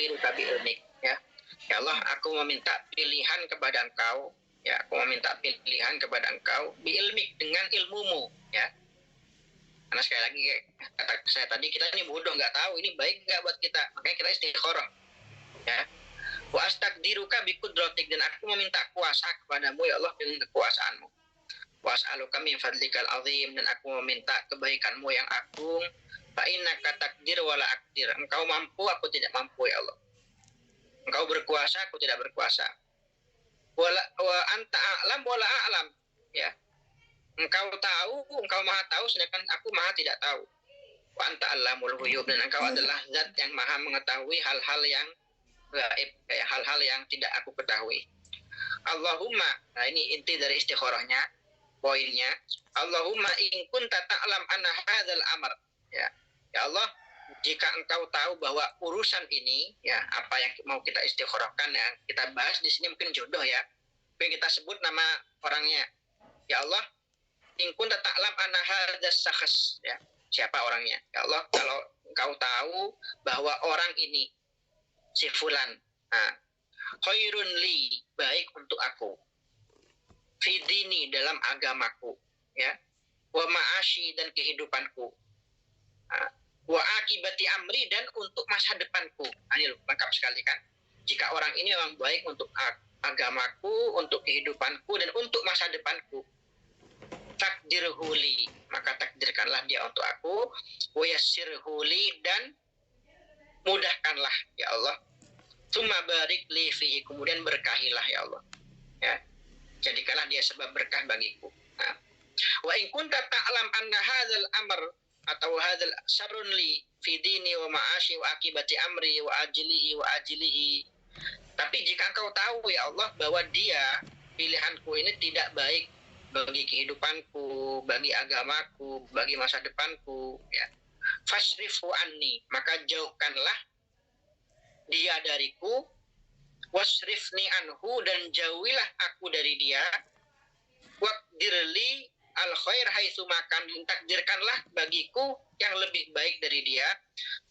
astaqdiruka bi ilmik, ya. Ya Allah, aku meminta pilihan kepada Engkau, ya, aku meminta pilihan kepada Engkau bi ilmik, dengan ilmumu, ya. Karena sekali lagi kata saya tadi, kita ini bodoh, nggak tahu ini baik nggak buat kita, makanya kita istikharah, ya. Wa astaqdiruka bi qudratik, dan aku meminta kuasa kepadamu ya Allah dengan kekuasaanmu. Wa as'aluka min fadlikal azim, dan aku meminta kebaikanmu yang agung. Fa innaka taqdir wa la aqdir, engkau mampu, aku tidak mampu ya Allah. Engkau berkuasa, aku tidak berkuasa. Wa anta a'lam wa la a'lam, ya. Engkau tahu, engkau maha tahu, sedangkan aku maha tidak tahu. Wa anta allamul ghuyub, dan engkau adalah zat yang maha mengetahui hal-hal yang gaib, kayak hal-hal yang tidak aku ketahui. Allahumma, nah ini inti dari istikharahnya, poinnya. Allahumma in kunta ta'lam anna hadzal amr, ya. Ya Allah, jika engkau tahu bahwa urusan ini, ya, apa yang mau kita istikharahkan, yang kita bahas di sini mungkin jodoh, ya. Mungkin kita sebut nama orangnya. Ya Allah, in kunta ta'lam anna hadzal syakhs, ya. Siapa orangnya? Ya Allah, kalau engkau tahu bahwa orang ini si fulan, nah, khairun li, baik untuk aku, fidini, dalam agamaku, ya, wa ma'ashi, dan kehidupanku, wa akibati amri, dan untuk masa depanku. Nah, ini lengkap sekali kan. Jika orang ini memang baik untuk agamaku, untuk kehidupanku, dan untuk masa depanku, takdirhuli, maka takdirkanlah dia untuk aku, wa yassirhuli, dan mudahkanlah ya Allah. Tsumma barik li fihi, kemudian berkahilah ya Allah, ya. Jadikanlah dia sebab berkah bagiku. Nah. Wa in kunta ta'lam anna hadzal amr atau hadzal syarrun li fi dini wa ma'ashi wa akibati amri wa ajlihi. Tapi jika engkau tahu ya Allah bahwa dia, pilihanku ini tidak baik bagi kehidupanku, bagi agamaku, bagi masa depanku, ya. Fasrifu anni, maka jauhkanlah dia dariku. Wasrifni anhu, dan jauhilah aku dari dia. Waqdirli al khair haitsu makan, takdirkanlah bagiku yang lebih baik dari dia.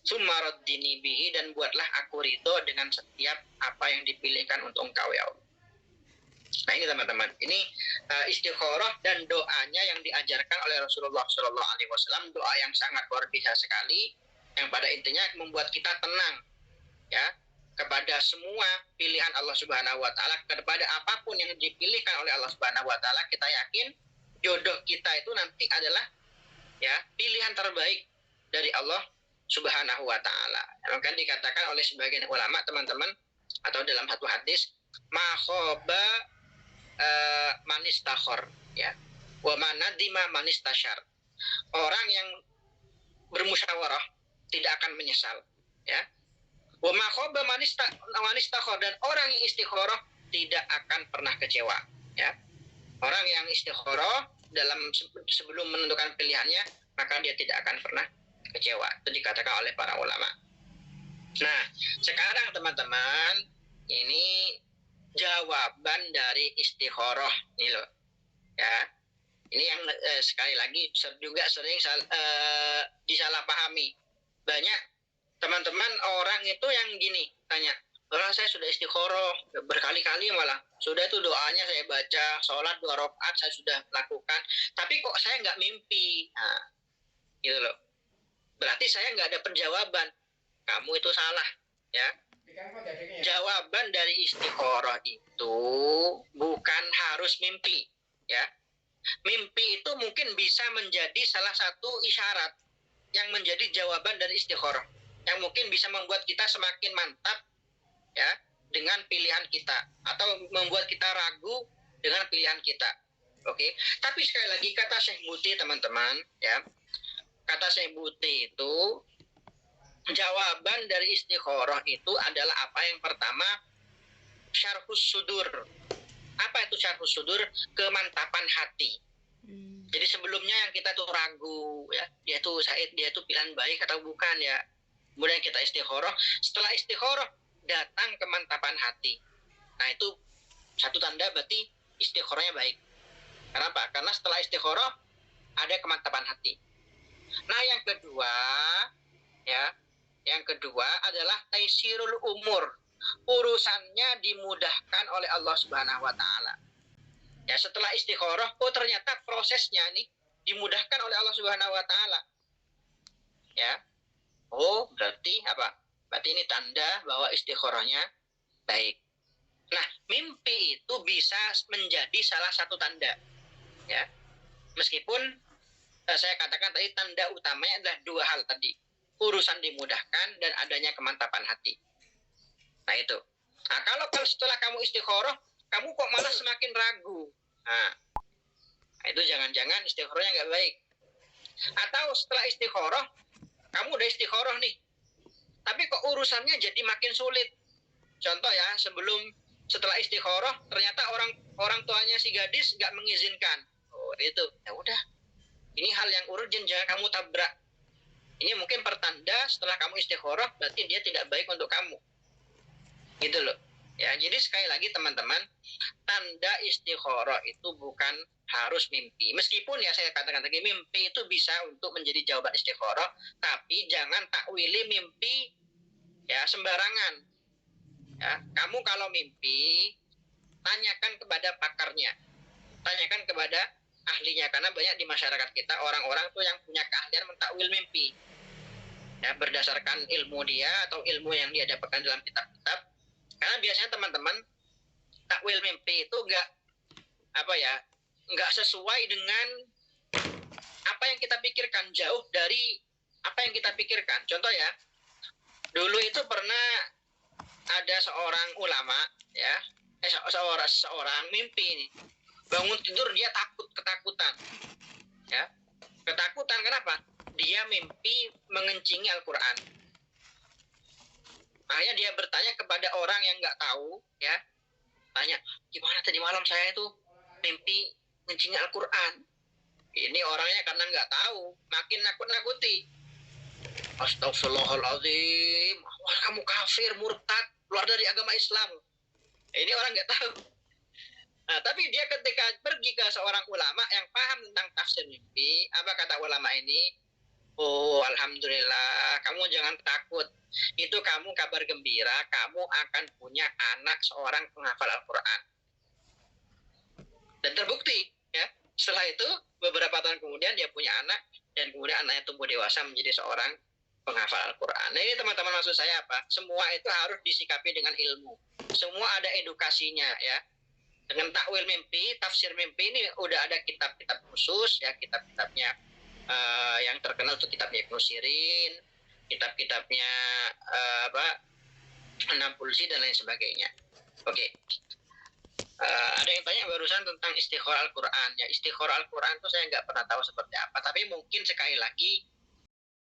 Sumaraddini bihi, dan buatlah aku ridho dengan setiap apa yang dipilihkan untuk engkau ya Allah. Nah ini teman-teman, ini istikharah dan doanya yang diajarkan oleh Rasulullah SAW, doa yang sangat luar biasa sekali, yang pada intinya membuat kita tenang, ya, kepada semua pilihan Allah Subhanahu wa taala, kepada apapun yang dipilihkan oleh Allah Subhanahu wa taala, kita yakin jodoh kita itu nanti adalah, ya, pilihan terbaik dari Allah Subhanahu wa taala. Maka dikatakan oleh sebagian ulama, teman-teman, atau dalam satu hadis, ma khaba manistakhor, ya, wa manadima manistasyar. Orang yang bermusyawarah tidak akan menyesal, ya. Wa ma khaba manistakhor, dan orang yang istikharah tidak akan pernah kecewa, ya. Orang yang istikharah dalam sebelum menentukan pilihannya, maka dia tidak akan pernah kecewa. Itu dikatakan oleh para ulama. Nah, sekarang teman-teman, ini jawaban dari istikharah ini loh, ya. Ini yang sekali lagi juga sering disalahpahami. Banyak teman-teman orang itu yang gini tanya, "Orang saya sudah istikharah berkali-kali, malah sudah itu doanya saya baca, sholat 2 rakaat saya sudah lakukan, tapi kok saya nggak mimpi." Nah, gitu loh. Berarti saya nggak ada penjawaban. Kamu itu salah, ya. Jawaban dari istikharah itu bukan harus mimpi, ya. Mimpi itu mungkin bisa menjadi salah satu isyarat yang menjadi jawaban dari istikharah, yang mungkin bisa membuat kita semakin mantap, ya, dengan pilihan kita, atau membuat kita ragu dengan pilihan kita. Oke. Tapi sekali lagi kata Syekh Buti, teman-teman, ya. Kata Syekh Buti itu, jawaban dari istikharah itu adalah apa? Yang pertama, syarhus sudur. Apa itu syarhus sudur? Kemantapan hati. Jadi sebelumnya yang kita tuh ragu, ya, dia tuh pilihan baik atau bukan, ya. Kemudian kita istikharah. Setelah istikharah datang kemantapan hati. Nah itu satu tanda berarti istikharahnya baik. Kenapa? Karena setelah istikharah ada kemantapan hati. Nah yang kedua, ya, Yang kedua adalah taisirul umur. Urusannya dimudahkan oleh Allah Subhanahu wa taala. Ya, setelah istikharah, oh ternyata prosesnya nih dimudahkan oleh Allah Subhanahu wa taala. Ya. Oh, berarti apa? Berarti ini tanda bahwa istikharahnya baik. Nah, mimpi itu bisa menjadi salah satu tanda. Ya. Meskipun saya katakan tadi tanda utamanya adalah dua hal tadi. Urusan dimudahkan dan adanya kemantapan hati. Nah, itu. Nah, kalau setelah kamu istikharah, kamu kok malah semakin ragu. Nah, itu jangan-jangan istikharahnya nggak baik. Atau setelah istikharah, kamu udah istikharah nih, tapi kok urusannya jadi makin sulit. Contoh ya, setelah istikharah ternyata orang tuanya si gadis nggak mengizinkan. Oh, itu ya udah, ini hal yang urgent, jangan kamu tabrak. Ini mungkin pertanda setelah kamu istikharah berarti dia tidak baik untuk kamu, gitu loh ya. Jadi sekali lagi teman-teman, tanda istikharah itu bukan harus mimpi. Meskipun ya saya katakan tadi, mimpi itu bisa untuk menjadi jawaban istikharah, tapi jangan takwili mimpi ya sembarangan. Ya, kamu kalau mimpi, tanyakan kepada pakarnya, tanyakan kepada ahlinya, karena banyak di masyarakat kita orang-orang tuh yang punya keahlian mentakwil mimpi. Ya, berdasarkan ilmu dia atau ilmu yang dia dapatkan dalam kitab-kitab. Karena biasanya teman-teman, takwil mimpi itu nggak sesuai dengan apa yang kita pikirkan, jauh dari apa yang kita pikirkan. Contoh ya, dulu itu pernah ada seorang ulama ya, seorang mimpi nih, bangun tidur dia ketakutan ya. Ketakutan kenapa? Dia mimpi mengencingi Al-Quran. Akhirnya dia bertanya kepada orang yang nggak tahu ya, tanya, gimana tadi malam saya itu mimpi mengencingi Al-Quran. Ini orangnya karena nggak tahu makin nakut-nakuti. Astagfirullahaladzim, wah kamu kafir, murtad, keluar dari agama Islam. Ini orang nggak tahu. Nah, tapi dia ketika pergi ke seorang ulama yang paham tentang tafsir mimpi, apa kata ulama ini? Oh, alhamdulillah, kamu jangan takut. Itu kamu kabar gembira, kamu akan punya anak seorang penghafal Al-Quran. Dan terbukti, ya. Setelah itu, beberapa tahun kemudian dia punya anak, dan kemudian anaknya tumbuh dewasa menjadi seorang penghafal Al-Quran. Nah, ini teman-teman, maksud saya apa? Semua itu harus disikapi dengan ilmu. Semua ada edukasinya, ya. Dengan takwil mimpi, tafsir mimpi ini udah ada kitab-kitab khusus, ya, kitab-kitabnya yang terkenal itu kitabnya Ibnu Sirin, kitab-kitabnya An-Nabulsi dan lain sebagainya. Oke. Ada yang tanya barusan tentang istikharah Al-Quran. Ya, istikharah Al-Quran itu saya nggak pernah tahu seperti apa, tapi mungkin sekali lagi